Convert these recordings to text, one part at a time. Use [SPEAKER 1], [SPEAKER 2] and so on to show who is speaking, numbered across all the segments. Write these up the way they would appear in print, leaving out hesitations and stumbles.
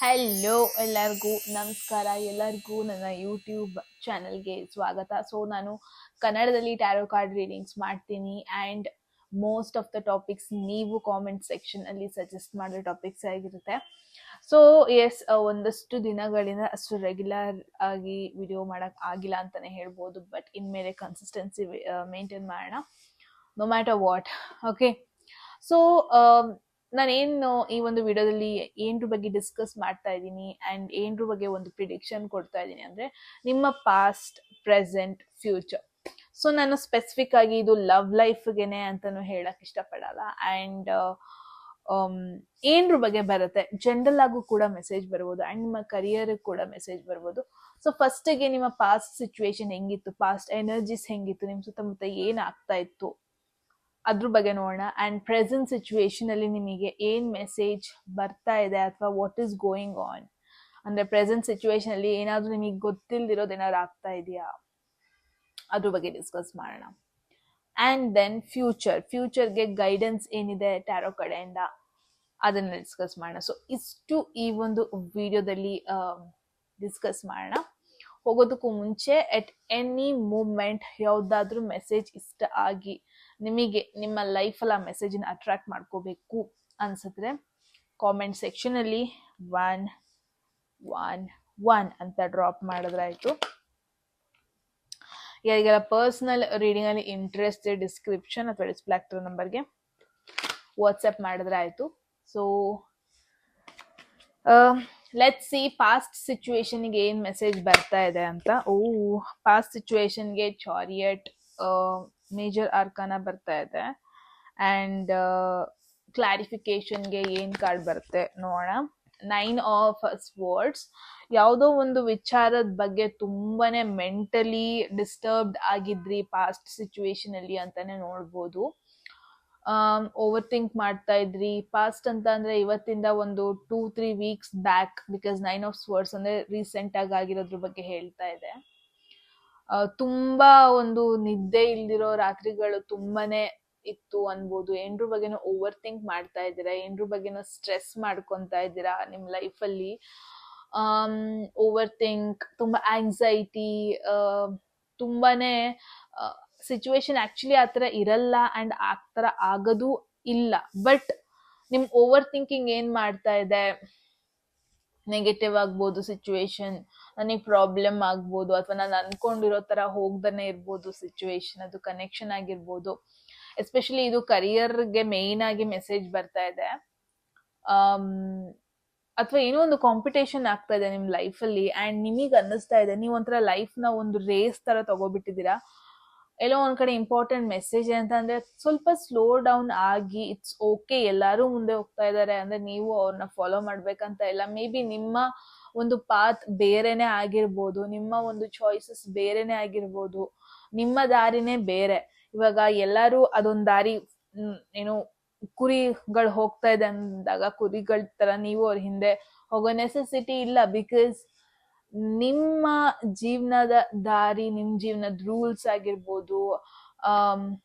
[SPEAKER 1] Hello ಎಲ್ಲರಿಗೂ ನಮಸ್ಕಾರ. ಎಲ್ಲರಿಗೂ ನನ್ನ ಯೂಟ್ಯೂಬ್ ಚಾನಲ್ಗೆ ಸ್ವಾಗತ. ಸೊ ನಾನು ಕನ್ನಡದಲ್ಲಿ ಟ್ಯಾರೋ ಕಾರ್ಡ್ ರೀಡಿಂಗ್ಸ್ ಮಾಡ್ತೀನಿ and most of the topics ನೀವು ಕಾಮೆಂಟ್ ಸೆಕ್ಷನ್ ಅಲ್ಲಿ ಸಜೆಸ್ಟ್ ಮಾಡೋ ಟಾಪಿಕ್ಸ್ ಆಗಿರುತ್ತೆ. ಸೊ ಎಸ್, ಒಂದಷ್ಟು ದಿನಗಳಿಂದ ಅಷ್ಟು ರೆಗ್ಯುಲರ್ ಆಗಿ ವಿಡಿಯೋ ಮಾಡಕ್ ಆಗಿಲ್ಲ ಅಂತಾನೆ ಹೇಳ್ಬೋದು. ಬಟ್ ಇನ್ಮೇಲೆ ಕನ್ಸಿಸ್ಟೆನ್ಸಿ ಮೇಂಟೈನ್ ಮಾಡೋಣ, no matter what. Okay, so ನಾನೇನು ಈ ಒಂದು ವಿಡಿಯೋದಲ್ಲಿ ಏನ್ರ ಬಗ್ಗೆ ಡಿಸ್ಕಸ್ ಮಾಡ್ತಾ ಇದ್ದೀನಿ ಆ್ಯಂಡ್ ಏನ್ರ ಬಗ್ಗೆ ಒಂದು ಪ್ರಿಡಿಕ್ಷನ್ ಕೊಡ್ತಾ ಇದ್ದೀನಿ ಅಂದರೆ ನಿಮ್ಮ ಪಾಸ್ಟ್, ಪ್ರೆಸೆಂಟ್, ಫ್ಯೂಚರ್. ಸೊ ನಾನು ಸ್ಪೆಸಿಫಿಕ್ ಆಗಿ ಇದು ಲವ್ ಲೈಫ್ಗೆನೆ ಅಂತಾನು ಹೇಳಕ್ ಇಷ್ಟಪಡಲ್ಲ. ಆ್ಯಂಡ್ ಏನ್ರ ಬಗ್ಗೆ ಬರುತ್ತೆ, ಜನರಲ್ ಆಗು ಕೂಡ ಮೆಸೇಜ್ ಬರ್ಬೋದು ಆ್ಯಂಡ್ ನಿಮ್ಮ ಕರಿಯರ್ ಕೂಡ ಮೆಸೇಜ್ ಬರ್ಬೋದು. ಸೊ ಫಸ್ಟಿಗೆ ನಿಮ್ಮ ಪಾಸ್ಟ್ ಸಿಚುವೇಶನ್ ಹೆಂಗಿತ್ತು, ಪಾಸ್ಟ್ ಎನರ್ಜೀಸ್ ಹೆಂಗಿತ್ತು, ನಿಮ್ಮ ಸುತ್ತಮುತ್ತ ಏನಾಗ್ತಾ ಇತ್ತು ಅದ್ರ ಬಗ್ಗೆ ನೋಡೋಣ. ಆ್ಯಂಡ್ ಪ್ರೆಸೆಂಟ್ ಸಿಚುವೇಶನ್ ಅಲ್ಲಿ ನಿಮಗೆ ಏನ್ ಮೆಸೇಜ್ ಬರ್ತಾ ಇದೆ ಅಥವಾ ವಾಟ್ ಈಸ್ ಗೋಯಿಂಗ್ ಆನ್ ಅಂದ್ರೆ ಪ್ರೆಸೆಂಟ್ ಸಿಚುವೇಶನ್ ಅಲ್ಲಿ ಏನಾದ್ರೂ ನಿಮಗೆ ಗೊತ್ತಿಲ್ದಿರೋದು ಏನಾದ್ರು ಆಗ್ತಾ ಇದೆಯಾ ಅದ್ರ ಬಗ್ಗೆ ಡಿಸ್ಕಸ್ ಮಾಡೋಣ. ಆ್ಯಂಡ್ ದೆನ್ ಫ್ಯೂಚರ್ಗೆ ಗೈಡೆನ್ಸ್ ಏನಿದೆ ಟ್ಯಾರೋ ಕಡೆಯಿಂದ ಅದನ್ನ ಡಿಸ್ಕಸ್ ಮಾಡೋಣ. ಸೊ ಇಷ್ಟು ಈ ಒಂದು ವಿಡಿಯೋದಲ್ಲಿ ಡಿಸ್ಕಸ್ ಮಾಡೋಣ. ಹೋಗೋದಕ್ಕೂ ಮುಂಚೆ ಎಟ್ ಎನಿ ಮೂಮೆಂಟ್ ಯಾವ್ದಾದ್ರೂ ಮೆಸೇಜ್ ಇಷ್ಟ ಆಗಿ ನಿಮಗೆ ನಿಮ್ಮ ಲೈಫಲ್ಲಿ ಆ ಮೆಸೇಜನ್ನ ಅಟ್ರಾಕ್ಟ್ ಮಾಡ್ಕೋಬೇಕು ಅನ್ಸಿದ್ರೆ ಕಾಮೆಂಟ್ ಸೆಕ್ಷನ್ ಅಲ್ಲಿ 111 ಅಂತ ಡ್ರಾಪ್ ಮಾಡಿದ್ರಾಯ್ತು. ಯಾರಿಗೆಲ್ಲ ಪರ್ಸನಲ್ ರೀಡಿಂಗ್ ಅಲ್ಲಿ ಇಂಟ್ರೆಸ್ಟ್ ಡಿಸ್ಕ್ರಿಪ್ಷನ್ ಅಥವಾ ಡಿಸ್ಪ್ಲೇ ಆಗ್ತಿರೋ ನಂಬರ್ಗೆ ವಾಟ್ಸ್ಆಪ್ ಮಾಡಿದ್ರೆ ಆಯ್ತು. ಸೊ ಲೆಟ್ಸ್ ಸಿ ಪಾಸ್ಟ್ ಸಿಚುವೇಶನ್ಗೆ ಏನ್ ಮೆಸೇಜ್ ಬರ್ತಾ ಇದೆ ಅಂತ. ಪಾಸ್ಟ್ ಸಿಚುವೇಶನ್ಗೆ ಚಾರಿಯಟ್ ಮೇಜರ್ ಆರ್ಕಾನ ಬರ್ತಾ ಇದೆ ಆ್ಯಂಡ್ ಕ್ಲಾರಿಫಿಕೇಶನ್ಗೆ ಏನ್ ಕಾರ್ಡ್ ಬರುತ್ತೆ ನೋಡೋಣ. 9 ಆಫ್ ಸ್ವಾರ್ಡ್ಸ್, ಯಾವುದೋ ಒಂದು ವಿಚಾರದ ಬಗ್ಗೆ ತುಂಬಾನೇ ಮೆಂಟಲಿ ಡಿಸ್ಟರ್ಬ್ಡ್ ಆಗಿದ್ರಿ ಪಾಸ್ಟ್ ಸಿಚುವೇಶನ್ ಅಲ್ಲಿ ಅಂತಾನೆ ನೋಡ್ಬೋದು. ಓವರ್ ಥಿಂಕ್ ಮಾಡ್ತಾ ಇದ್ರಿ. ಪಾಸ್ಟ್ ಅಂತ ಅಂದ್ರೆ ಇವತ್ತಿಂದ ಒಂದು 2-3 ವೀಕ್ಸ್ ಬ್ಯಾಕ್, ಬಿಕಾಸ್ 9 ಆಫ್ ಸ್ವಾರ್ಡ್ಸ್ ಅಂದ್ರೆ ರೀಸೆಂಟ್ ಆಗಿ ಆಗಿರೋದ್ರ ಬಗ್ಗೆ ಹೇಳ್ತಾ ಇದೆ. ತುಂಬಾ ಒಂದು ನಿದ್ದೆ ಇಲ್ದಿರೋ ರಾತ್ರಿಗಳು ತುಂಬಾನೇ ಇತ್ತು ಅನ್ಬೋದು. ಏನ್ರ ಬಗ್ಗೆನೂ ಓವರ್ ಥಿಂಕ್ ಮಾಡ್ತಾ ಇದ್ದೀರಾ, ಏನ್ರ ಬಗ್ಗೆನೂ ಸ್ಟ್ರೆಸ್ ಮಾಡ್ಕೊಂತಾ ಇದ್ದೀರಾ ನಿಮ್ ಲೈಫಲ್ಲಿ. ಓವರ್ ಥಿಂಕ್, ತುಂಬಾ ಆಂಗ್ಸೈಟಿ, ತುಂಬಾನೇ ಸಿಚುವೇಶನ್ ಆಕ್ಚುಲಿ ಆತರ ಇರಲ್ಲ ಅಂಡ್ ಆತರ ಆಗೋದು ಇಲ್ಲ. ಬಟ್ ನಿಮ್ ಓವರ್ ಥಿಂಕಿಂಗ್ ಏನ್ ಮಾಡ್ತಾ ಇದೆ, ನೆಗೆಟಿವ್ ಆಗ್ಬೋದು ಸಿಚುವೇಶನ್, ನನಗೆ ಪ್ರಾಬ್ಲಮ್ ಆಗ್ಬೋದು, ಅಥವಾ ನಾನು ಅನ್ಕೊಂಡಿರೋ ತರ ಹೋಗ್ದಾನೆ ಇರ್ಬೋದು ಸಿಚುವೇಶನ್, ಅದು ಕನೆಕ್ಷನ್ ಆಗಿರ್ಬೋದು. ಎಸ್ಪೆಷಲಿ ಇದು ಕರಿಯರ್ಗೆ ಮೇನ್ ಆಗಿ ಮೆಸೇಜ್ ಬರ್ತಾ ಇದೆ. ಅಥವಾ ಏನೋ ಒಂದು ಕಾಂಪಿಟೇಷನ್ ಆಗ್ತಾ ಇದೆ ನಿಮ್ ಲೈಫಲ್ಲಿ ಆ್ಯಂಡ್ ನಿಮಗೆ ಅನ್ನಿಸ್ತಾ ಇದೆ ನೀವು ಒಂಥರ ಲೈಫ್ನ ಒಂದು ರೇಸ್ ತರ ತಗೋಬಿಟ್ಟಿದ್ದೀರಾ. ಎಲ್ಲೋ ಒಂದ್ ಕಡೆ ಇಂಪಾರ್ಟೆಂಟ್ ಮೆಸೇಜ್ ಅಂತ ಅಂದ್ರೆ ಸ್ವಲ್ಪ ಸ್ಲೋ ಡೌನ್ ಆಗಿ, ಇಟ್ಸ್ ಓಕೆ, ಎಲ್ಲರೂ ಮುಂದೆ ಹೋಗ್ತಾ ಇದ್ದಾರೆ ಅಂದ್ರೆ ನೀವು ಅವ್ರನ್ನ ಫಾಲೋ ಮಾಡ್ಬೇಕಂತ ಇಲ್ಲ. ಮೇ ಬಿ ನಿಮ್ಮ ಒಂದು ಪಾತ್ ಬೇರೆನೆ ಆಗಿರ್ಬೋದು, ನಿಮ್ಮ ಒಂದು ಚಾಯ್ಸಸ್ ಬೇರೆನೆ ಆಗಿರ್ಬೋದು, ನಿಮ್ಮ ದಾರಿನೇ ಬೇರೆ. ಇವಾಗ ಎಲ್ಲರೂ ಅದೊಂದ್ ದಾರಿ, ಏನು ಕುರಿಗಳು ಹೋಗ್ತಾ ಇದೆ ಅಂದಾಗ ಕುರಿಗಳ ತರ ನೀವು ಅವ್ರ ಹಿಂದೆ ಹೋಗೋ ನೆಸೆಸಿಟಿ ಇಲ್ಲ. ಬಿಕಾಸ್ ನಿಮ್ಮ ಜೀವನದ ದಾರಿ, ನಿಮ್ ಜೀವನದ ರೂಲ್ಸ್ ಆಗಿರ್ಬೋದು,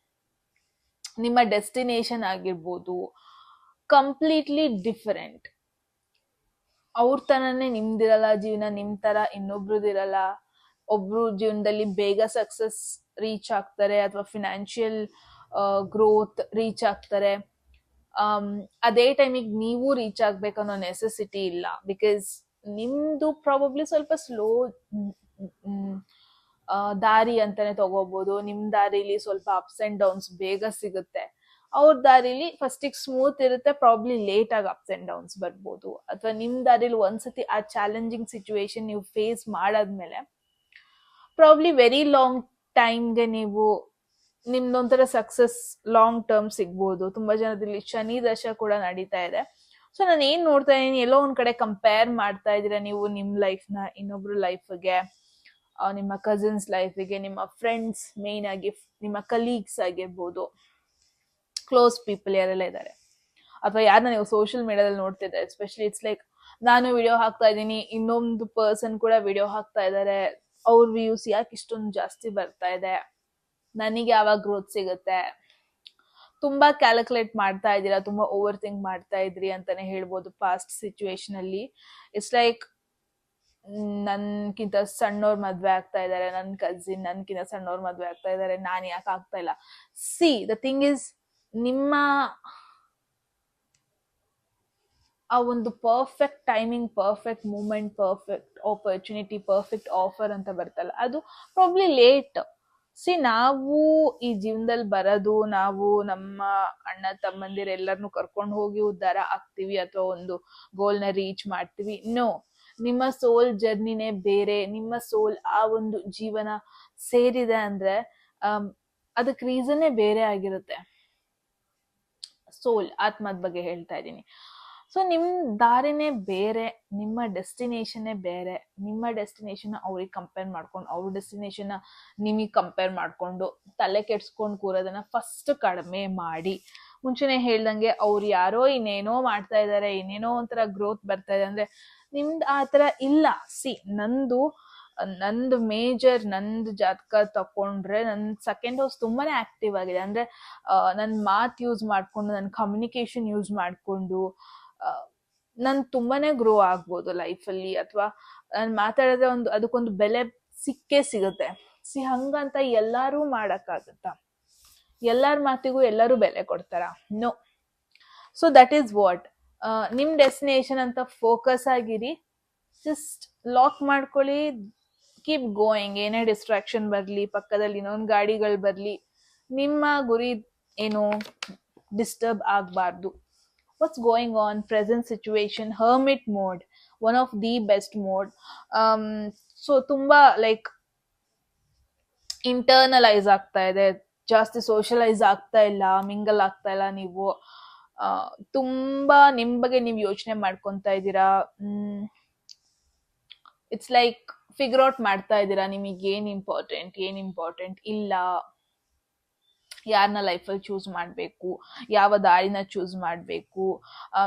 [SPEAKER 1] ನಿಮ್ಮ ಡೆಸ್ಟಿನೇಷನ್ ಆಗಿರ್ಬೋದು, ಕಂಪ್ಲೀಟ್ಲಿ ಡಿಫರೆಂಟ್. ಅವ್ರ ತರನೇ ನಿಮ್ದಿರಲ್ಲ ಜೀವನ, ನಿಮ್ ತರ ಇನ್ನೊಬ್ರದಿರಲ್ಲ. ಒಬ್ರು ಜೀವನದಲ್ಲಿ ಬೇಗ ಸಕ್ಸಸ್ ರೀಚ್ ಆಗ್ತಾರೆ ಅಥವಾ ಫಿನಾನ್ಷಿಯಲ್ ಗ್ರೋತ್ ರೀಚ್ ಆಗ್ತಾರೆ. ಅದೇ ಟೈಮಿಗೆ ನೀವು ರೀಚ್ ಆಗ್ಬೇಕನ್ನೋ ನೆಸೆಸಿಟಿ ಇಲ್ಲ. ಬಿಕಾಸ್ ನಿಮ್ದು ಪ್ರಾಬಬ್ಲಿ ಸ್ವಲ್ಪ ಸ್ಲೋ ದಾರಿ ಅಂತಾನೆ ತಗೋಬಹುದು. ನಿಮ್ ದಾರಿಲಿ ಸ್ವಲ್ಪ ಅಪ್ಸ್ ಅಂಡ್ ಡೌನ್ಸ್ ಬೇಗ ಸಿಗುತ್ತೆ. ಅವ್ರ ದಾರಿಲಿ ಫಸ್ಟಿಗೆ ಸ್ಮೂತ್ ಇರುತ್ತೆ, ಪ್ರಾಬ್ಲಿ ಲೇಟ್ ಆಗಿ ಅಪ್ಸ್ ಅಂಡ್ ಡೌನ್ಸ್ ಬರ್ಬೋದು. ಅಥವಾ ನಿಮ್ ದಾರಿಲಿ ಒಂದ್ಸತಿ ಆ ಚಾಲೆಂಜಿಂಗ್ ಸಿಚುವೇಶನ್ ನೀವು ಫೇಸ್ ಮಾಡಾದ್ಮೇಲೆ ಪ್ರಾಬ್ಲಿ ವೆರಿ ಲಾಂಗ್ ಟೈಮ್ಗೆ ನೀವು ನಿಮ್ದೊಂಥರ ಸಕ್ಸಸ್ ಲಾಂಗ್ ಟರ್ಮ್ ಸಿಗ್ಬೋದು. ತುಂಬಾ ಜನದಲ್ಲಿ ಶನಿ ದಶ ಕೂಡ ನಡೀತಾ ಇದೆ. ಸೊ ನಾನು ಏನ್ ನೋಡ್ತಾ ಇದೀನಿ, ಎಲ್ಲೋ ಒಂದ್ ಕಡೆ ಕಂಪೇರ್ ಮಾಡ್ತಾ ಇದೀರಾ ನೀವು ನಿಮ್ ಲೈಫ್ನ ಇನ್ನೊಬ್ರು ಲೈಫ್ಗೆ, ನಿಮ್ಮ ಕಸಿನ್ಸ್ ಲೈಫಿಗೆ, ನಿಮ್ಮ ಫ್ರೆಂಡ್ಸ್, ಮೇನ್ ಆಗಿ ನಿಮ್ಮ ಕಲೀಗ್ಸ್ ಆಗಿರ್ಬೋದು, ಕ್ಲೋಸ್ ಪೀಪಲ್ ಯಾರೆಲ್ಲ ಇದ್ದಾರೆ, ಅಥವಾ ಯಾರನ್ನ ನೀವು ಸೋಷಿಯಲ್ ಮೀಡಿಯಾದಲ್ಲಿ ನೋಡ್ತಿದ್ದಾರೆ. ಎಸ್ಪೆಷಲಿ ಇಟ್ಸ್ ಲೈಕ್ ನಾನು ವಿಡಿಯೋ ಹಾಕ್ತಾ ಇದ್ದೀನಿ, ಇನ್ನೊಂದು ಪರ್ಸನ್ ಕೂಡ ವಿಡಿಯೋ ಹಾಕ್ತಾ ಇದ್ದಾರೆ, ಅವ್ರ ವ್ಯೂಸ್ ಯಾಕೆ ಇಷ್ಟೊಂದು ಜಾಸ್ತಿ ಬರ್ತಾ ಇದೆ, ನನಗೆ ಯಾವಾಗ ಗ್ರೋತ್ ಸಿಗುತ್ತೆ, ತುಂಬಾ ಕ್ಯಾಲ್ಕುಲೇಟ್ ಮಾಡ್ತಾ ಇದ್ದೀರಾ, ತುಂಬಾ ಓವರ್ ಥಿಂಕ್ ಮಾಡ್ತಾ ಇದ್ರಿ ಅಂತಾನೆ ಹೇಳ್ಬೋದು. ಪಾಸ್ಟ್ ಸಿಚುವೇಶನ್ ಅಲ್ಲಿ ಇಟ್ಸ್ ಲೈಕ್ ನನ್ಕಿಂತ ಸಣ್ಣವ್ರ ಮದ್ವೆ ಆಗ್ತಾ ಇದಾರೆ, ನನ್ ಕಸಿನ್ ನನ್ಕಿಂತ ಸಣ್ಣವ್ರ ಮದ್ವೆ ಆಗ್ತಾ ಇದಾರೆ, ನಾನ್ ಯಾಕೆ ಆಗ್ತಾ ಇಲ್ಲ. ಸಿ ದ ಥಿಂಗ್ ಇಸ್, ನಿಮ್ಮ ಆ ಒಂದು perfect timing, perfect moment, perfect opportunity, perfect offer ಅಂತ ಬರ್ತಲ್ಲ, ಅದು ಪ್ರಾಬ್ಲಿ ಲೇಟ್. ಸಿ ನಾವು ಈ ಜೀವನದಲ್ಲಿ ಬರೋದು, ನಾವು ನಮ್ಮ ಅಣ್ಣ ತಮ್ಮಂದಿರ ಎಲ್ಲರನ್ನು ಕರ್ಕೊಂಡು ಹೋಗಿ ಉದ್ಧಾರ ಆಗ್ತೀವಿ ಅಥವಾ ಒಂದು ಗೋಲ್ನ ರೀಚ್ ಮಾಡ್ತೀವಿ. ನೋ, ನಿಮ್ಮ ಸೋಲ್ ಜರ್ನಿನೇ ಬೇರೆ. ನಿಮ್ಮ ಸೋಲ್ ಆ ಒಂದು ಜೀವನ ಸೇರಿದೆ ಅಂದ್ರೆ ಅದಕ್ಕೆ ರೀಸನ್ನೇ ಬೇರೆ ಆಗಿರುತ್ತೆ. ಸೋಲ್, ಆತ್ಮದ ಬಗ್ಗೆ ಹೇಳ್ತಾ ಇದ್ದೀನಿ. ಸೊ ನಿಮ್ ದಾರಿನೇ ಬೇರೆ, ನಿಮ್ಮ ಡೆಸ್ಟಿನೇಷನ್ನೇ ಬೇರೆ. ನಿಮ್ಮ ಡೆಸ್ಟಿನೇಷನ್ ಅವ್ರಿಗೆ ಕಂಪೇರ್ ಮಾಡ್ಕೊಂಡು, ಅವ್ರ ಡೆಸ್ಟಿನೇಷನ್ ನಿಮಗೆ ಕಂಪೇರ್ ಮಾಡ್ಕೊಂಡು ತಲೆ ಕೆಡ್ಸ್ಕೊಂಡು ಕೂರೋದನ್ನ ಫಸ್ಟ್ ಕಡಿಮೆ ಮಾಡಿ. ಮುಂಚೆನೆ ಹೇಳ್ದಂಗೆ ಅವ್ರು ಯಾರೋ ಇನ್ನೇನೋ ಮಾಡ್ತಾ ಇದಾರೆ, ಇನ್ನೇನೋ ಒಂಥರ ಗ್ರೋತ್ ಬರ್ತಾ ಇದೆ ಅಂದ್ರೆ ನಿಮ್ದು ಆ ತರ ಇಲ್ಲ. ಸಿ ನಂದು ಮೇಜರ್, ನಂದು ಜಾತಕ ತಕೊಂಡ್ರೆ ನನ್ ಸೆಕೆಂಡ್ ಹೌಸ್ ತುಂಬಾನೇ ಆಕ್ಟಿವ್ ಆಗಿದೆ. ಅಂದ್ರೆ ನನ್ ಮಾತ್ ಯೂಸ್ ಮಾಡ್ಕೊಂಡು, ನನ್ ಕಮ್ಯುನಿಕೇಶನ್ ಯೂಸ್ ಮಾಡ್ಕೊಂಡು ನಾನ್ ತುಂಬಾನೇ ಗ್ರೋ ಆಗ್ಬೋದು ಲೈಫಲ್ಲಿ, ಅಥವಾ ನಾನ್ ಮಾತಾಡಿದ್ರೆ ಅದಕ್ಕೊಂದು ಬೆಲೆ ಸಿಕ್ಕೇ ಸಿಗುತ್ತೆ. ಸಿ ಹಂಗಂತ ಎಲ್ಲಾರು ಮಾಡಕ್ಕಾಗತ್ತಾ? ಎಲ್ಲಾರ ಮಾತಿಗೂ ಎಲ್ಲರೂ ಬೆಲೆ ಕೊಡ್ತಾರ? No. So that is what. ನಿಮ್ ಡೆಸ್ಟಿನೇಷನ್ ಅಂತ ಫೋಕಸ್ ಆಗಿರಿ, ಜಸ್ಟ್ ಲಾಕ್ ಮಾಡ್ಕೊಳ್ಳಿ, ಕೀಪ್ ಗೋಯಿಂಗ್. ಏನೇ ಡಿಸ್ಟ್ರಾಕ್ಷನ್ ಬರ್ಲಿ, ಪಕ್ಕದಲ್ಲಿ ಇನ್ನೊಂದು ಗಾಡಿಗಳು ಬರ್ಲಿ, ನಿಮ್ಮ ಗುರಿ ಏನು ಡಿಸ್ಟರ್ಬ್ ಆಗ್ಬಾರ್ದು. What's going on? Present situation, hermit mode, one of the best mode. So ತುಂಬಾ ಲೈಕ್ ಇಂಟರ್ನಲೈಸ್ ಆಗ್ತಾ ಇದೆ, ಜಾಸ್ತಿ ಸೋಷಲೈಸ್ ಆಗ್ತಾ ಇಲ್ಲ, ಮಿಂಗಲ್ ಆಗ್ತಾ ಇಲ್ಲ. ನೀವು ತುಂಬಾ ನಿಮ್ ಬಗ್ಗೆ ನೀವು ಯೋಚನೆ ಮಾಡ್ಕೊಂತ ಇದ್ದೀರಾ. ಇಟ್ಸ್ ಲೈಕ್ ಫಿಗರ್ ಔಟ್ ಮಾಡ್ತಾ ಇದ್ದೀರಾ, ನಿಮಗೆ ಏನ್ ಇಂಪಾರ್ಟೆಂಟ್ ಇಲ್ಲ, ಯಾರನ್ನ ಲೈಫಲ್ಲಿ ಚೂಸ್ ಮಾಡಬೇಕು, ಯಾವ ದಾರಿನ ಚೂಸ್ ಮಾಡಬೇಕು.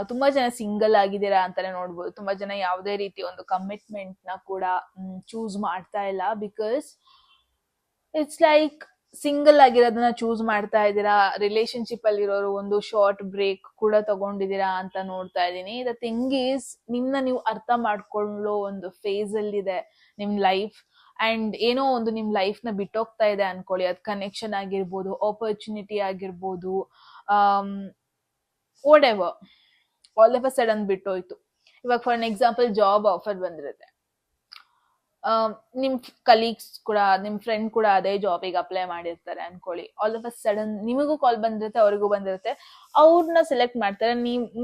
[SPEAKER 1] ತುಂಬಾ ಜನ ಸಿಂಗಲ್ ಆಗಿದ್ದೀರಾ ಅಂತಾನೆ ನೋಡ್ಬೋದು. ತುಂಬಾ ಜನ ಯಾವುದೇ ರೀತಿ ಒಂದು ಕಮಿಟ್ಮೆಂಟ್ ನ ಕೂಡ ಚೂಸ್ ಮಾಡ್ತಾ ಇಲ್ಲ. ಬಿಕಾಸ್ ಇಟ್ಸ್ ಲೈಕ್ ಸಿಂಗಲ್ ಆಗಿರೋದನ್ನ ಚೂಸ್ ಮಾಡ್ತಾ ಇದ್ದೀರಾ. ರಿಲೇಶನ್ಶಿಪ್ ಅಲ್ಲಿ ಇರೋರು ಒಂದು ಶಾರ್ಟ್ ಬ್ರೇಕ್ ಕೂಡ ತಗೊಂಡಿದ್ದೀರಾ ಅಂತ ನೋಡ್ತಾ ಇದ್ದೀನಿ. ದ ಥಿಂಗ್ ಈಸ್, ನಿಮ್ನ ನೀವು ಅರ್ಥ ಮಾಡ್ಕೊಳ್ಳೋ ಒಂದು ಫೇಸ್ ಅಲ್ಲಿ ಇದೆ ನಿಮ್ ಲೈಫ್. ಅಂಡ್ ಏನೋ ಒಂದು ನಿಮ್ ಲೈಫ್ ನ ಬಿಟ್ಟೋಗ್ತಾ ಇದೆ ಅನ್ಕೊಳ್ಳಿ. ಅದ್ ಕನೆಕ್ಷನ್ ಆಗಿರ್ಬೋದು, ಆಪರ್ಚುನಿಟಿ ಆಗಿರ್ಬೋದು, whatever, all of a sudden ಬಿಟ್ಟೋಯ್ತು. ಇವಾಗ for an example job offer ಬಂದಿರುತ್ತೆ, ನಿಮ್ ಕಲೀಗ್ಸ್ ಕೂಡ, ನಿಮ್ ಫ್ರೆಂಡ್ ಕೂಡ ಅದೇ ಜಾಬಿಗೆ ಅಪ್ಲೈ ಮಾಡಿರ್ತಾರೆ ಅನ್ಕೊಳ್ಳಿ. ಆಲ್ ಆಫ್ ಅ ಸಡನ್ ನಿಮಗೂ ಕಾಲ್ ಬಂದಿರುತ್ತೆ, ಅವ್ರಿಗೂ ಬಂದಿರುತ್ತೆ, ಅವ್ರನ್ನ ಸೆಲೆಕ್ಟ್ ಮಾಡ್ತಾರೆ.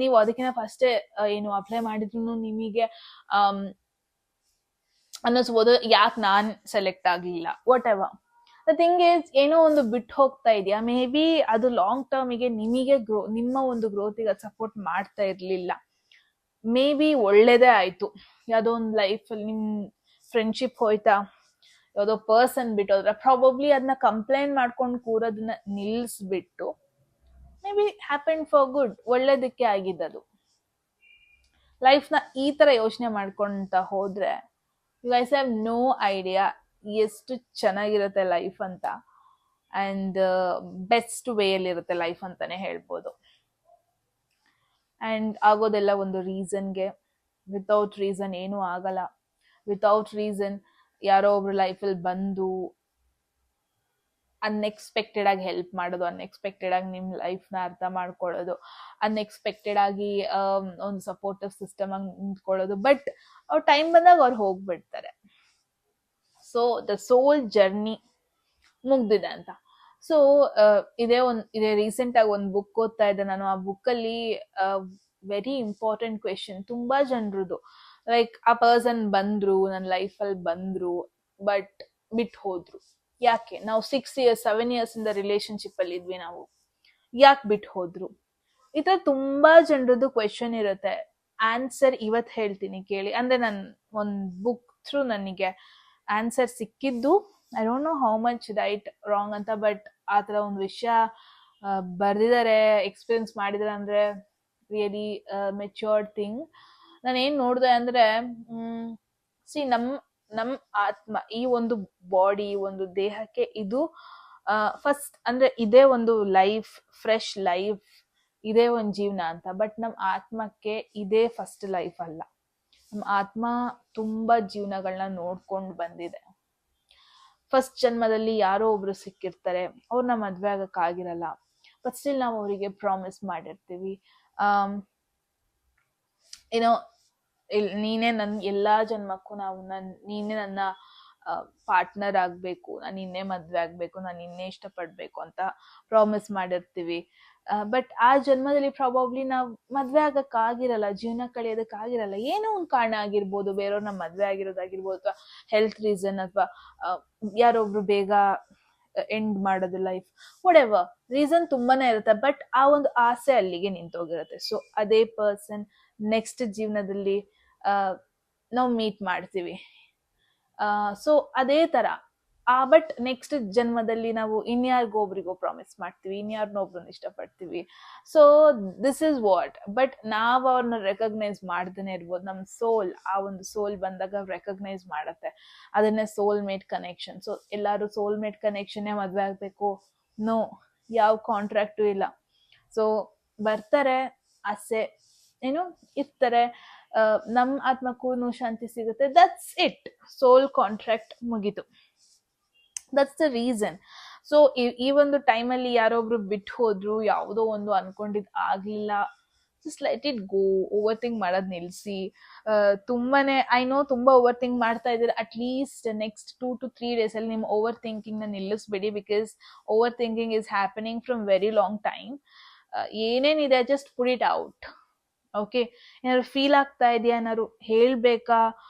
[SPEAKER 1] ನೀವು ಅದಕ್ಕಿಂತ ಫಸ್ಟೇ ಏನು ಅಪ್ಲೈ ಮಾಡಿದ್ರು ನಿಮಗೆ ಅನ್ನಿಸ್ಬೋದು, ಯಾಕೆ ನಾನ್ ಸೆಲೆಕ್ಟ್ ಆಗ್ಲಿಲ್ಲ, what ever. The thing is, ಏನೋ ಒಂದು ಬಿಟ್ಟು ಹೋಗ್ತಾ ಇದೆಯಾ, ಮೇ ಬಿ ಅದು ಲಾಂಗ್ ಟರ್ಮಿಗೆ ನಿಮಗೆ ನಿಮ್ಮ ಒಂದು ಗ್ರೋತಿಗೆ ಅದು ಸಪೋರ್ಟ್ ಮಾಡ್ತಾ ಇರ್ಲಿಲ್ಲ. ಮೇ ಬಿ ಒಳ್ಳೇದೇ ಆಯ್ತು. ಯಾವ್ದೋ ಒಂದು ಲೈಫಲ್ಲಿ ನಿಮ್ ಫ್ರೆಂಡ್ಶಿಪ್ ಹೋಯ್ತಾ, ಯಾವ್ದೋ ಪರ್ಸನ್ ಬಿಟ್ಟೋದ್ರ, ಪ್ರಾಬಬ್ಲಿ ಅದನ್ನ ಕಂಪ್ಲೇಂಟ್ ಮಾಡ್ಕೊಂಡು ಕೂರೋದನ್ನ ನಿಲ್ಸ್ಬಿಟ್ಟು may be happen for good, ಒಳ್ಳೇದಕ್ಕೆ ಆಗಿದ್ದದು. ಲೈಫ್ನ ಈ ತರ ಯೋಚನೆ ಮಾಡ್ಕೊಂತ ಹೋದ್ರೆ you guys have no idea ಎಷ್ಟು ಚೆನ್ನಾಗಿರುತ್ತೆ ಲೈಫ್ ಅಂತ. ಅಂಡ್ ಬೆಸ್ಟ್ ವೇಯಲ್ಲಿ ಇರುತ್ತೆ ಲೈಫ್ ಅಂತಾನೆ ಹೇಳ್ಬೋದು. ಅಂಡ್ ಆಗೋದೆಲ್ಲ ಒಂದು ರೀಸನ್ಗೆ. ವಿತೌಟ್ ರೀಸನ್ ಏನೂ ಆಗಲ್ಲ. ವಿತೌಟ್ ರೀಸನ್ ಯಾರೋ ಒಬ್ರು ಲೈಫಲ್ಲಿ ಬಂದು ಅನ್ಎಕ್ಸ್ಪೆಕ್ಟೆಡ್ ಆಗಿ ಹೆಲ್ಪ್ ಮಾಡೋದು, ಅನ್ಎಕ್ಸ್ಪೆಕ್ಟೆಡ್ ಆಗಿ ನಿಮ್ ಲೈಫ್ನ ಅರ್ಥ ಮಾಡ್ಕೊಳ್ಳೋದು, ಅನ್ಎಕ್ಸ್ಪೆಕ್ಟೆಡ್ ಆಗಿ ಒಂದು ಸಪೋರ್ಟಿವ್ ಸಿಸ್ಟಮ್ ಆಗಿ ನಿಂತ್ಕೊಳ್ಳೋದು. ಬಟ್ ಅವ್ರ ಟೈಮ್ ಬಂದಾಗ ಅವ್ರು ಹೋಗ್ಬಿಡ್ತಾರೆ. ಸೊ ದ ಸೋಲ್ ಜರ್ನಿ ಮುಗ್ದಿದೆ ಅಂತ. ಸೊ ಇದೇ ರೀಸೆಂಟ್ ಆಗಿ ಒಂದು ಬುಕ್ ಓದ್ತಾ ಇದ್ದೆ ನಾನು. ಆ ಬುಕ್ಕಲ್ಲಿ ವೆರಿ ಇಂಪಾರ್ಟೆಂಟ್ ಕ್ವೆಶನ್ ತುಂಬಾ ಜನರದು. ಲೈಕ್ ಆ ಪರ್ಸನ್ ಬಂದ್ರು, ನನ್ನ ಲೈಫಲ್ಲಿ ಬಂದ್ರು, ಬಟ್ ಬಿಟ್ಟು ಹೋದ್ರು. ಯಾಕೆ? ನಾವು 6 years 7 years ಇಂದ ರಿಲೇಶನ್ಶಿಪ್ ಅಲ್ಲಿ ಇದ್ವಿ, ನಾವು ಯಾಕೆ ಬಿಟ್ಟು ಹೋದ್ರು? ಈ ತರ ತುಂಬಾ ಜನರದ್ದು ಕ್ವೆಶನ್ ಇರುತ್ತೆ. ಆನ್ಸರ್ ಇವತ್ ಹೇಳ್ತೀನಿ ಕೇಳಿ. ಅಂದ್ರೆ ನನ್ ಒಂದ್ ಬುಕ್ ಥ್ರೂ ನನಗೆ ಆನ್ಸರ್ ಸಿಕ್ಕಿದ್ದು. I don't know how much right wrong ಅಂತ, ಬಟ್ ಆ ತರ ಒಂದು ವಿಷಯ ಬರ್ದಿದ್ದಾರೆ, ಎಕ್ಸ್ಪೀರಿಯನ್ಸ್ ಮಾಡಿದಾರೆ ಅಂದ್ರೆ ರಿಯಲಿ ಮೆಚ್ಯೂರ್ಡ್ ಥಿಂಗ್. ನಾನು ಏನ್ ನೋಡ್ದೆ ಅಂದ್ರೆ, ಸಿ ನಮ್ ಆತ್ಮ, ಈ ಒಂದು ಬಾಡಿ, ಒಂದು ದೇಹಕ್ಕೆ ಇದು ಫಸ್ಟ್ ಅಂದ್ರೆ ಇದೇ ಒಂದು ಲೈಫ್, ಫ್ರೆಶ್ ಲೈಫ್, ಇದೇ ಒಂದು ಜೀವನ ಅಂತ. ಬಟ್ ನಮ್ಮ ಆತ್ಮಕ್ಕೆ ಇದೇ ಫಸ್ಟ್ ಲೈಫ್ ಅಲ್ಲ. ನಮ್ಮ ಆತ್ಮ ತುಂಬಾ ಜೀವನಗಳನ್ನ ನೋಡ್ಕೊಂಡು ಬಂದಿದೆ. ಫಸ್ಟ್ ಜನ್ಮದಲ್ಲಿ ಯಾರೋ ಒಬ್ರು ಸಿಕ್ಕಿರ್ತಾರೆ, ಅವ್ರನ್ನ ಮದ್ವೆ ಆಗಕ್ಕಾಗಿರಲ್ಲ, ಬಟ್ ಸ್ಟಿಲ್ ನಾವು ಅವರಿಗೆ ಪ್ರಾಮಿಸ್ ಮಾಡಿರ್ತೀವಿ, ಏನೋ ನೀನೇ ನನ್ ಎಲ್ಲಾ ಜನ್ಮಕ್ಕೂ ನೀನೇ ನನ್ನ ಪಾರ್ಟ್ನರ್ ಆಗ್ಬೇಕು, ನಾನು ನಿನ್ನೆ ಮದ್ವೆ ಆಗ್ಬೇಕು, ನಾನು ನಿನ್ನೆ ಇಷ್ಟಪಡ್ಬೇಕು ಅಂತ ಪ್ರಾಮಿಸ್ ಮಾಡಿರ್ತೀವಿ. ಬಟ್ ಆ ಜನ್ಮದಲ್ಲಿ ಪ್ರಾಬಬ್ಲಿ ನಾವ್ ಮದ್ವೆ ಆಗಕ್ಕಾಗಿರಲ್ಲ, ಜೀವನ ಕಳಿಯೋದಕ್ಕಾಗಿರಲ್ಲ. ಏನೋ ಒಂದ್ ಕಾರಣ ಆಗಿರ್ಬೋದು, ಬೇರೆಯವ್ರನ್ನ ಮದ್ವೆ ಆಗಿರೋದಾಗಿರ್ಬೋದು, ಅಥವಾ ಹೆಲ್ತ್ ರೀಸನ್, ಅಥವಾ ಯಾರೊಬ್ರು ಬೇಗ ಎಂಡ್ ಮಾಡೋದು ಲೈಫ್, ವಾಟ್ ರೀಸನ್ ತುಂಬಾನೇ ಇರುತ್ತೆ. ಬಟ್ ಆ ಒಂದು ಆಸೆ ಅಲ್ಲಿಗೆ ನಿಂತೋಗಿರುತ್ತೆ. ಸೊ ಅದೇ ಪರ್ಸನ್ ನೆಕ್ಸ್ಟ್ ಜೀವನದಲ್ಲಿ ನಾವು ಮೀಟ್ ಮಾಡ್ತೀವಿ. ಸೊ ಅದೇ ತರ ಬಟ್ ನೆಕ್ಸ್ಟ್ ಜನ್ಮದಲ್ಲಿ ನಾವು ಇನ್ಯಾರಿಗೊಬ್ರಿಗೋ ಪ್ರಾಮಿಸ್ ಮಾಡ್ತೀವಿ, ಇನ್ಯಾರನ್ನೊಬ್ರನ್ನ ಇಷ್ಟಪಡ್ತೀವಿ. So this is what. But ನಾವ್ ಅವ್ರನ್ನ ರೆಕಗ್ನೈಸ್ ಮಾಡ್ದೇನೆ ಇರ್ಬೋದು. ನಮ್ ಸೋಲ್, ಆ ಒಂದು ಸೋಲ್ ಬಂದಾಗ ರೆಕಗ್ನೈಸ್ ಮಾಡತ್ತೆ. ಅದನ್ನೇ ಸೋಲ್ ಮೇಟ್ ಕನೆಕ್ಷನ್. ಸೊ ಎಲ್ಲಾರು ಸೋಲ್ ಮೇಟ್ ಕನೆಕ್ಷನ್ ಮದ್ವೆ ಆಗ್ಬೇಕು, ನೋ, ಯಾವ ಕಾಂಟ್ರಾಕ್ಟು ಇಲ್ಲ. ಸೊ ಬರ್ತಾರೆ, ಆಸೆ ಏನು ಇರ್ತಾರೆ, ನಮ್ ಆತ್ಮಕ್ಕೂ ಶಾಂತಿ ಸಿಗುತ್ತೆ. That's it. ಸೋಲ್ ಕಾಂಟ್ರಾಕ್ಟ್ ಮುಗೀತು. That's the reason. ಸೊ ಈ ಒಂದು ಟೈಮಲ್ಲಿ ಯಾರೊಬ್ರು ಬಿಟ್ಟು ಹೋದ್ರು, ಯಾವುದೋ ಒಂದು ಅನ್ಕೊಂಡಿದ್ ಆಗ್ಲಿಲ್ಲ, just let it go. Overthink ಮಾಡೋದ್ ನಿಲ್ಸಿ. ತುಂಬಾನೇ ಐ ನೋ ತುಂಬಾ ಓವರ್ ಥಿಂಕ್ ಮಾಡ್ತಾ ಇದ್ದೀರಾ. At least next 2 to 3 days ಅಲ್ಲಿ ನಿಮ್ಮ ಓವರ್ ಥಿಂಕಿಂಗ್ ನ ನಿಲ್ಲಿಸ್ಬೇಡಿ. Because overthinking is happening from very long time. ಏನೇನಿದೆ just put it out. Okay, ಏನಾದ್ರು ಫೀಲ್ ಆಗ್ತಾ ಇದೆಯಾ, ಏನಾದ್ರು ಹೇಳ್ಬೇಕಾ,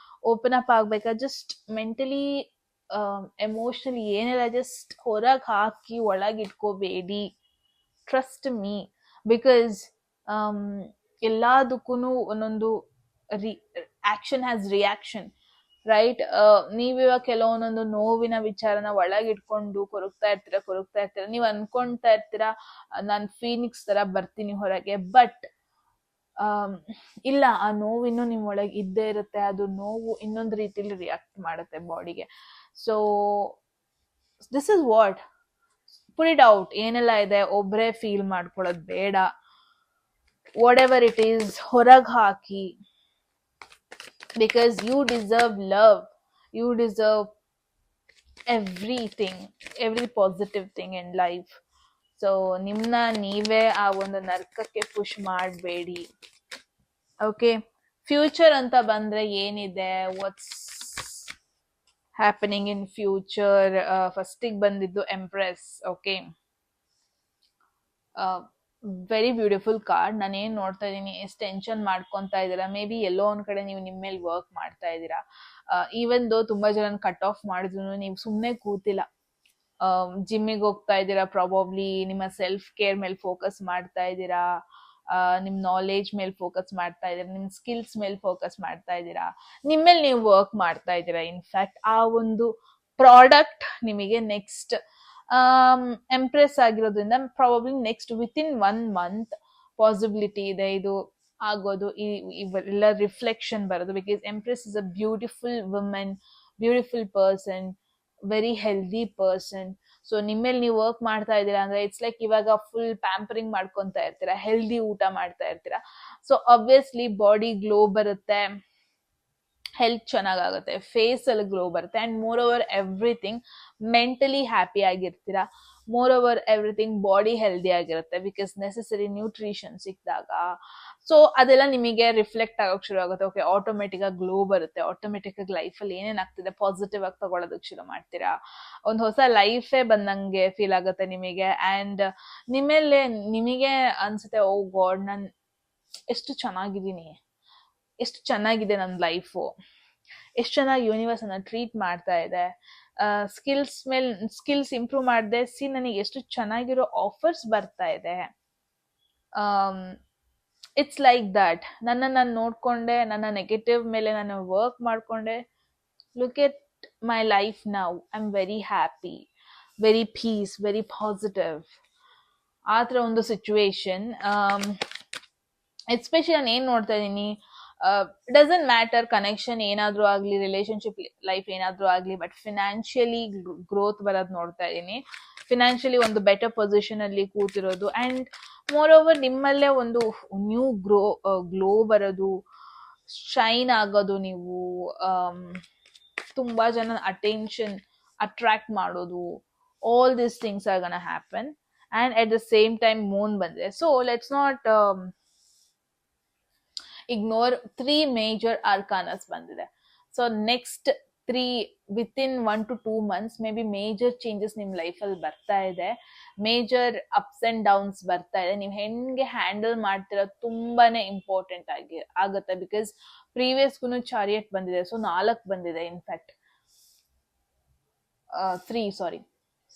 [SPEAKER 1] ಓಪನ್ ಅಪ್ ಆಗ್ಬೇಕಾ, ಜಸ್ಟ್ ಮೆಂಟಲಿ ಎಮೋಷನಲಿ ಏನೆಲ್ಲ ಜಸ್ಟ್ ಹೊರಗೆ ಹಾಕಿ ಒಳಗೆ ಇಟ್ಕೋಬೇಡಿ. Trust me. ಬಿಕಾಸ್ ಎಲ್ಲದಕ್ಕೂ ಒಂದೊಂದು ಆಕ್ಷನ್ ಹ್ಯಾಸ್ ರಿಯಾಕ್ಷನ್, ರೈಟ್? ನೀವಿವಾಗ ಕೆಲವೊಂದೊಂದು ನೋವಿನ ವಿಚಾರನ ಒಳಗಿಟ್ಕೊಂಡು ಕೊರಗ್ತಾ ಇರ್ತೀರಾ. ನೀವ್ ಅನ್ಕೊಂತಾ ಇರ್ತೀರಾ, ನಾನ್ ಫೀನಿಕ್ಸ್ ತರ ಬರ್ತೀನಿ ಹೊರಗೆ. ಬಟ್ ಇಲ್ಲ, ಆ ನೋವಿನ್ನು ನಿಮ್ ಒಳಗೆ ಇದ್ದೇ ಇರುತ್ತೆ. ಅದು ನೋವು ಇನ್ನೊಂದು ರೀತಿಲಿ ರಿಯಾಕ್ಟ್ ಮಾಡುತ್ತೆ ಬಾಡಿಗೆ. So this is what. Put it out. ಏನೆಲ್ಲ ಇದೆ ಒಬ್ರೇ ಫೀಲ್ ಮಾಡ್ಕೊಳ್ಳೋದು ಬೇಡ. ವಾಟ್ ಎವರ್ ಇಟ್ ಈಸ್ ಹೊರಗ್ ಹಾಕಿ. Because you deserve love, you deserve everything, every positive thing in life. So ನಿಮ್ನ ನೀವೇ ಆ ಒಂದು ನರ್ಕಕ್ಕೆ ಪುಷ್ ಮಾಡಬೇಡಿ. ಓಕೆ, ಫ್ಯೂಚರ್ ಅಂತ ಬಂದ್ರೆ ಏನಿದೆ, ವಾಟ್ಸ್ ಹ್ಯಾಪನಿಂಗ್ ಇನ್ ಫ್ಯೂಚರ್? ಫಸ್ಟಿಗೆ ಬಂದಿದ್ದು empress. Okay, very beautiful card. ನಾನೇನ್ ನೋಡ್ತಾ ಇದ್ದೀನಿ, ಎಷ್ಟು ಟೆನ್ಷನ್ ಮಾಡ್ಕೊಂತಾ ಇದ್ದೀರಾ. ಮೇ ಬಿ ಎಲ್ಲೋ ಒಂದ್ ಕಡೆ ನೀವು ನಿಮ್ಮ ಮೇಲೆ ವರ್ಕ್ ಮಾಡ್ತಾ ಇದ್ದೀರಾ. ಈವನ್ ದೋ ತುಂಬಾ ಜನ ಕಟ್ ಆಫ್ ಮಾಡಿದ್ರು ನೀವು ಸುಮ್ಮನೆ ಕೂತಿಲ್ಲ. ಜಿಮ್ಮಿಗೆ ಹೋಗ್ತಾ ಇದ್ದೀರಾ, ಪ್ರಾಬಬ್ಲಿ ನಿಮ್ಮ ಸೆಲ್ಫ್ ಕೇರ್ ಮೇಲೆ ಫೋಕಸ್ ಮಾಡ್ತಾ ಇದ್ದೀರಾ, ನಿಮ್ ನಾಲೆಜ್ ಮೇಲೆ ಫೋಕಸ್ ಮಾಡ್ತಾ ಇದ್ದೀರಾ, ನಿಮ್ ಸ್ಕಿಲ್ಸ್ ಮೇಲೆ ಫೋಕಸ್ ಮಾಡ್ತಾ ಇದ್ದೀರಾ, ನಿಮ್ಮೇಲೆ ನೀವು ವರ್ಕ್ ಮಾಡ್ತಾ ಇದ್ದೀರಾ. ಇನ್ಫ್ಯಾಕ್ಟ್ ಆ ಒಂದು ಪ್ರಾಡಕ್ಟ್ ನಿಮಗೆ ನೆಕ್ಸ್ಟ್ ಎಂಪ್ರೆಸ್ ಆಗಿರೋದ್ರಿಂದ probably next within 1 month possibility ಇದೆ ಇದು ಆಗೋದು, ಇವೆಲ್ಲ ರಿಫ್ಲೆಕ್ಷನ್ ಬರೋದು. Because empress is a beautiful women, beautiful person, very healthy person. So ನಿಮ್ಮೇಲೆ ನೀವು ವರ್ಕ್ ಮಾಡ್ತಾ ಇದ್ದೀರಾ ಅಂದ್ರೆ ಇಟ್ಸ್ ಲೈಕ್ ಇವಾಗ ಫುಲ್ ಪ್ಯಾಂಪರಿಂಗ್ ಮಾಡ್ಕೊಂತ ಇರ್ತೀರಾ, ಹೆಲ್ದಿ ಊಟ ಮಾಡ್ತಾ ಇರ್ತೀರಾ. ಸೊ ಅಬ್ವಿಯಸ್ಲಿ ಬಾಡಿ ಗ್ಲೋ ಬರುತ್ತೆ, ಹೆಲ್ತ್ ಚೆನ್ನಾಗಾಗುತ್ತೆ, ಫೇಸ್ ಅಲ್ಲಿ ಗ್ಲೋ ಬರುತ್ತೆ, and moreover everything mentally happy ಆಗಿರ್ತೀರಾ. Moreover everything body healthy ಆಗಿರುತ್ತೆ. ಬಿಕಾಸ್ ನೆಸೆಸರಿ ನ್ಯೂಟ್ರಿಷನ್ ಸಿಕ್ಕಿದಾಗ ಸೊ ಅದೆಲ್ಲ ನಿಮಗೆ ರಿಫ್ಲೆಕ್ಟ್ ಆಗೋಕೆ ಶುರು ಆಗುತ್ತೆ. ಓಕೆ, ಆಟೋಮೆಟಿಕ್ ಆಗಿ ಗ್ಲೋ ಬರುತ್ತೆ, ಆಟೋಮೆಟಿಕ್ ಆಗಿ ಲೈಫಲ್ಲಿ ಏನೇನಾಗ್ತಿದೆ ಪಾಸಿಟಿವ್ ಆಗಿ ತಗೊಳ್ಳೋದಕ್ಕೆ ಶುರು ಮಾಡ್ತೀರಾ. ಒಂದು ಹೊಸ ಲೈಫೇ ಬಂದಂಗೆ ಫೀಲ್ ಆಗುತ್ತೆ ನಿಮಗೆ. ಅಂಡ್ ನಿಮ್ಮೇಲೆ ನಿಮಗೆ ಅನ್ಸುತ್ತೆ, ಓ ಗಾಡ್, ನಾನು ಎಷ್ಟು ಚೆನ್ನಾಗಿದ್ದೀನಿ, ಎಷ್ಟು ಚೆನ್ನಾಗಿದೆ ನನ್ನ ಲೈಫು, ಎಷ್ಟು ಚೆನ್ನಾಗಿ ಯೂನಿವರ್ಸ್ ಅನ್ನ ಟ್ರೀಟ್ ಮಾಡ್ತಾ ಇದೆ, ಸ್ಕಿಲ್ಸ್ ಇಂಪ್ರೂವ್ ಮಾಡಿದೆ, ನನಗೆ ಎಷ್ಟು ಚೆನ್ನಾಗಿರೋ ಆಫರ್ಸ್ ಬರ್ತಾ ಇದೆ. It's like that. ನಾನು ನೋಡ್ಕೊಂಡೆ, ನನ್ನ ನೆಗೆಟಿವ್ ಮೇಲೆ ನಾನು ವರ್ಕ್ ಮಾಡ್ಕೊಂಡೆ. Look at my life now, I am very happy, very peace, very positive. ಆ ಥರ ಒಂದು ಸಿಚುವೇಶನ್. ಎಸ್ಪೆಷಲಿ ನಾನು ಏನ್ ನೋಡ್ತಾ ಇದ್ದೀನಿ, ಡಸಂಟ್ ಮ್ಯಾಟರ್ ಕನೆಕ್ಷನ್ ಏನಾದ್ರೂ ಆಗ್ಲಿ, ರಿಲೇಶನ್ಶಿಪ್ ಲೈಫ್ ಏನಾದ್ರೂ ಆಗ್ಲಿ, ಬಟ್ ಫಿನಾನ್ಷಿಯಲಿ ಗ್ರೋತ್ ಬರೋದ್ ನೋಡ್ತಾ ಇದೀನಿ. ಫಿನಾನ್ಷಿಯಲಿ ಒಂದು ಬೆಟರ್ ಪೊಸಿಷನ್ ಅಲ್ಲಿ ಕೂತಿರೋದು, ಅಂಡ್ ಮೋರ್ ಓವರ್ ನಿಮ್ಮಲ್ಲೇ ಒಂದು ನ್ಯೂ ಗ್ಲೋ ಬರೋದು, ಶೈನ್ ಆಗೋದು, ನೀವು ತುಂಬಾ ಜನ ಅಟೆನ್ಷನ್ ಅಟ್ರಾಕ್ಟ್ ಮಾಡೋದು, all these things are gonna happen. And at the same time moon ಬಂದಿದೆ. So let's not ignore 3 major arcanas ಬಂದಿದೆ. So next 3 within 1 to 2 months may be major changes ನಿಮ್ ಲೈಫಲ್ಲಿ ಬರ್ತಾ ಇದೆ, ಮೇಜರ್ ಅಪ್ಸ್ ಅಂಡ್ ಡೌನ್ಸ್ ಬರ್ತಾ ಇದೆ. ನೀವು ಹೆಂಗೆ ಹ್ಯಾಂಡಲ್ ಮಾಡ್ತಿರೋ ತುಂಬಾನೇ ಇಂಪಾರ್ಟೆಂಟ್ ಆಗುತ್ತೆ. ಬಿಕಾಸ್ ಪ್ರೀವಿಯಸ್ಗೂ ಚಾರಿಯಟ್ ಬಂದಿದೆ, ಸೊ 4 ಬಂದಿದೆ, ಇನ್ಫ್ಯಾಕ್ಟ್ 3 ಸಾರಿ.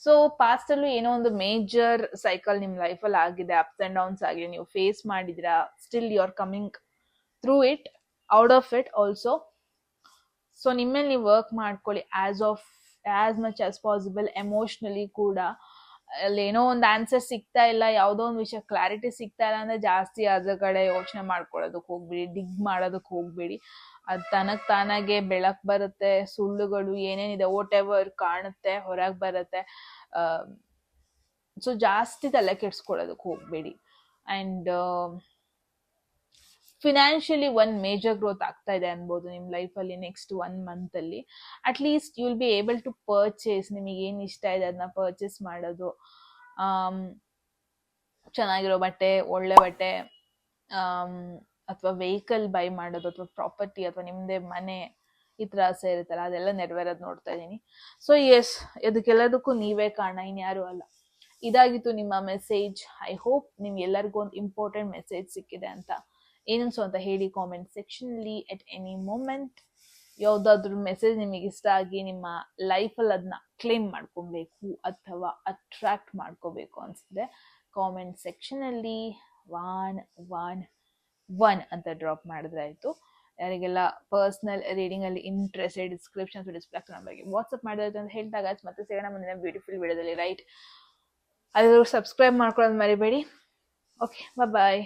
[SPEAKER 1] ಸೊ ಪಾಸ್ಟ್ ಅಲ್ಲೂ ಏನೋ ಒಂದು ಮೇಜರ್ ಸೈಕಲ್ ನಿಮ್ ಲೈಫಲ್ಲಿ ಆಗಿದೆ, ಅಪ್ಸ್ ಅಂಡ್ ಡೌನ್ಸ್ ಆಗಿದೆ, ನೀವು ಫೇಸ್ ಮಾಡಿದಿರಾ. Still you are coming through it, out of it also. So ನಿಮ್ಮಲ್ಲಿ ನೀವು ವರ್ಕ್ ಮಾಡ್ಕೊಳ್ಳಿ as much as possible. Emotionally ಕೂಡ ಅಲ್ಲಿ ಏನೋ ಒಂದು ಆನ್ಸರ್ ಸಿಗ್ತಾ ಇಲ್ಲ, ಯಾವುದೋ ಒಂದು ವಿಷಯ ಕ್ಲಾರಿಟಿ ಸಿಗ್ತಾ ಇಲ್ಲ ಅಂದ್ರೆ ಜಾಸ್ತಿ ಅದ್ರ ಕಡೆ ಯೋಚನೆ ಮಾಡ್ಕೊಳ್ಳೋದಕ್ಕೆ ಹೋಗ್ಬೇಡಿ, ಡಿಗ್ ಮಾಡೋದಕ್ಕೆ ಹೋಗ್ಬೇಡಿ. ಅದು ತಾನಾಗೆ ಬೆಳಕ್ ಬರುತ್ತೆ, ಸುಳ್ಳುಗಳು ಏನೇನಿದೆ ವಾಟ್ ಎವರ್ ಕಾಣುತ್ತೆ ಹೊರಗೆ ಬರುತ್ತೆ. ಸೊ ಜಾಸ್ತಿ ತಲೆ ಕೆಡ್ಸ್ಕೊಳ್ಳೋದಕ್ಕೆ ಹೋಗ್ಬೇಡಿ. And financially one major growth ಆಗ್ತಾ ಇದೆ ಅನ್ಬೋದು ನಿಮ್ಮ ಲೈಫಲ್ಲಿ ನೆಕ್ಸ್ಟ್ 1 month ಅಲ್ಲಿ. At least you will be able to purchase, ನಿಮಗೆ ಏನು ಇಷ್ಟ ಇದೆ ಅದನ್ನ ಪರ್ಚೇಸ್ ಮಾಡೋದು, ಚೆನ್ನಾಗಿರೋ ಬಟ್ಟೆ, ಒಳ್ಳೆ ಬಟ್ಟೆ, ಅಥವಾ ವೆಹಿಕಲ್ ಬೈ ಮಾಡೋದು, ಅಥವಾ ಪ್ರಾಪರ್ಟಿ, ಅಥವಾ ನಿಮ್ಮದೇ ಮನೆ, ಈ ಥರ ಆಸೆ ಇರುತ್ತಲ್ಲ ಅದೆಲ್ಲ ನೆರವೇರೋದು ನೋಡ್ತಾ ಇದ್ದೀನಿ. ಸೊ ಎಸ್, ಇದಕ್ಕೆಲ್ಲದಕ್ಕೂ ನೀವೇ ಕಾರಣ, ಇನ್ಯಾರು ಅಲ್ಲ. ಇದಾಗಿತ್ತು ನಿಮ್ಮ ಮೆಸೇಜ್. ಐ ಹೋಪ್ ನಿಮ್ಗೆಲ್ಲರಿಗೂ ಒಂದು ಇಂಪಾರ್ಟೆಂಟ್ ಮೆಸೇಜ್ ಸಿಕ್ಕಿದೆ ಅಂತ. ಏನನ್ಸು ಅಂತ ಹೇಳಿ ಕಾಮೆಂಟ್ ಸೆಕ್ಷನಲ್ಲಿ. ಎಟ್ ಎನಿ ಮೂಮೆಂಟ್ ಯಾವುದಾದ್ರೂ ಮೆಸೇಜ್ ನಿಮಗೆ ಇಷ್ಟ ಆಗಿ ನಿಮ್ಮ ಲೈಫಲ್ಲಿ ಅದನ್ನ ಕ್ಲೇಮ್ ಮಾಡ್ಕೊಬೇಕು ಅಥವಾ ಅಟ್ರಾಕ್ಟ್ ಮಾಡ್ಕೋಬೇಕು ಅನ್ಸಿದ್ರೆ ಕಾಮೆಂಟ್ ಸೆಕ್ಷನಲ್ಲಿ 111 ಅಂತ ಡ್ರಾಪ್ ಮಾಡಿದ್ರೆ ಆಯಿತು. ಯಾರಿಗೆಲ್ಲ ಪರ್ಸ್ನಲ್ ರೀಡಿಂಗ್ ಅಲ್ಲಿ ಇಂಟ್ರೆಸ್ಟೆಡ್, ಡಿಸ್ಕ್ರಿಪ್ಷನ್ಸ್ ಡಿಸ್ಪ್ಲೇ ಆಗ್ತದೆ ನಂಬರ್ಗೆ ವಾಟ್ಸಪ್ ಮಾಡಿದ್ರೆ ಅಂತ ಹೇಳ್ದಾಗ ಮತ್ತೆ ಸಿಗೋಣ ಮುಂದಿನ ಬ್ಯೂಟಿಫುಲ್ ವಿಡಿಯೋದಲ್ಲಿ, ರೈಟ್? ಅದ್ರ ಸಬ್ಸ್ಕ್ರೈಬ್ ಮಾಡ್ಕೊಳ್ಳೋದು ಮರಿಬೇಡಿ. ಓಕೆ, ಬಾಯ್.